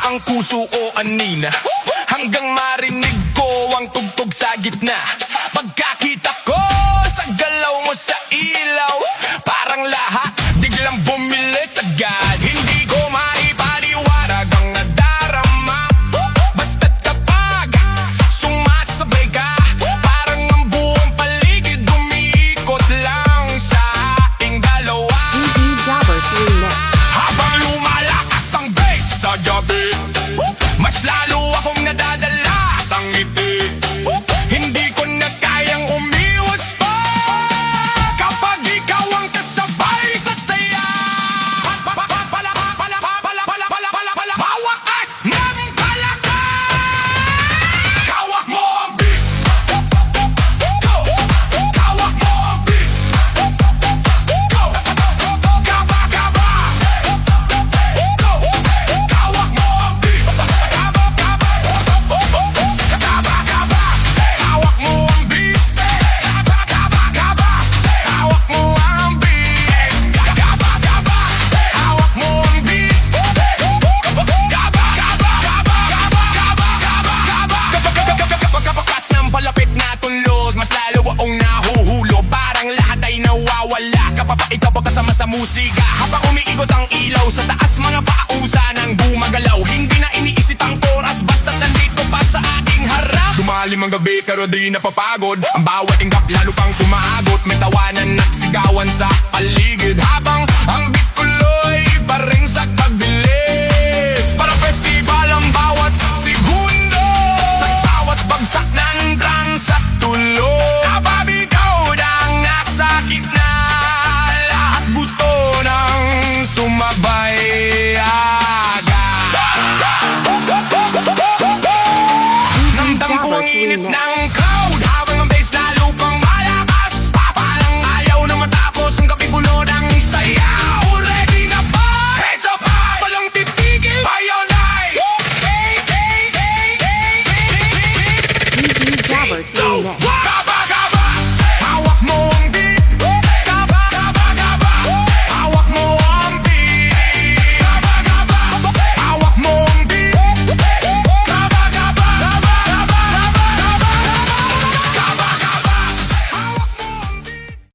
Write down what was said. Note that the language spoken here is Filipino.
ang puso o anina, hanggang marinig ko ang tugtog sa gitna. Pagkakita ko sa galaw mo sa ilaw, parang lahat biglang bumilis agad. Hindi ko maipaliwanag ang nadarama, basta't kapag sumasabay ka, parang ang buong paligid umiikot lang sa ating dalawa. Habang lumalakas ang bass sa gabi, mas lalo akong nadadala sa ngiti. Hindi ko na kayang umiwas pa kapag ikaw ang kasabay sa saya. Pawakas ng palakas, hawak mo ang beat. Hawak mo ang beat. Gaba, gaba. Hawak mo ang beat. Gaba, gaba. Gaba, gaba. Hawak mo ang beat. Gaba, gaba. Hawak mo ang beat. Gaba, gaba. Hawak mo ang beat. Kapagkapas ng palapit na tunlod, mas lalo akong nahuhulog. Parang lahat ay nawawala kapag ikaw pagkasama sa musika. Habang umiikot ang ilaw sa taas, mga pausa nang gumagalaw. Hindi na iniisip ang oras, basta't nandito pa sa aking harap. Lumalim ang gabi pero di napapagod, ang bawat inggap lalo pang kumagot. May tawanan at sigawan sa paligid, habang ang beat kuloy pa rin sa pagbilis. Para festival ang bawat segundo, sa bawat bagsak ng drum sa tulo. Nababigaw ng nasa gitna, lahat gusto ng sumabay agad. Namdam ko ang init ng crowd, habang ang bass lalo pang malakas. Papalang ayaw na matapos ang gabi puno ng sayaw. Ready na ba? Heads up high, walang titigil. Bayonay! DJ Jabber 3 Next.